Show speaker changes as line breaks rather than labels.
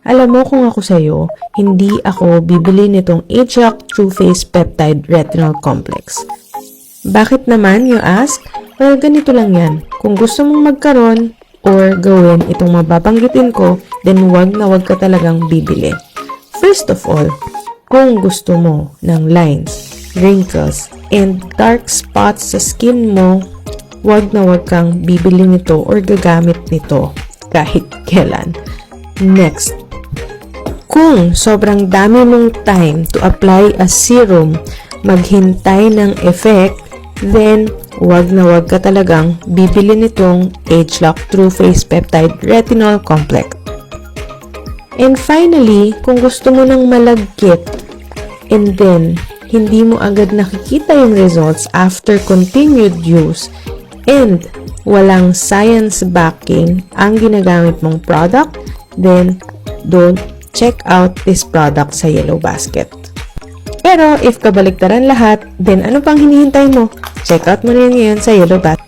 Alam mo kung ako sa'yo, hindi ako bibili nitong ageLOC True Face Peptide Retinol Complex. Bakit naman, you ask? Well, ganito lang yan. Kung gusto mong magkaroon or gawin itong mababanggitin ko, then wag na wag ka talagang bibili. First of all, kung gusto mo ng lines, wrinkles, and dark spots sa skin mo, wag na wag kang bibili nito or gagamit nito kahit kailan. Next, kung sobrang dami mong time to apply a serum, maghintay ng effect, then wag na wag ka talagang bibili nitong ageLOC True Face Peptide Retinol Complex. And finally, kung gusto mo ng malagkit, and then hindi mo agad nakikita yung results after continued use, and walang science backing ang ginagamit mong product, then don't check out this product sa Yellow Basket. Pero if kabaliktaran lahat, then ano pang hinihintay mo? Check out mo na yun ngayon sa Yellow Basket.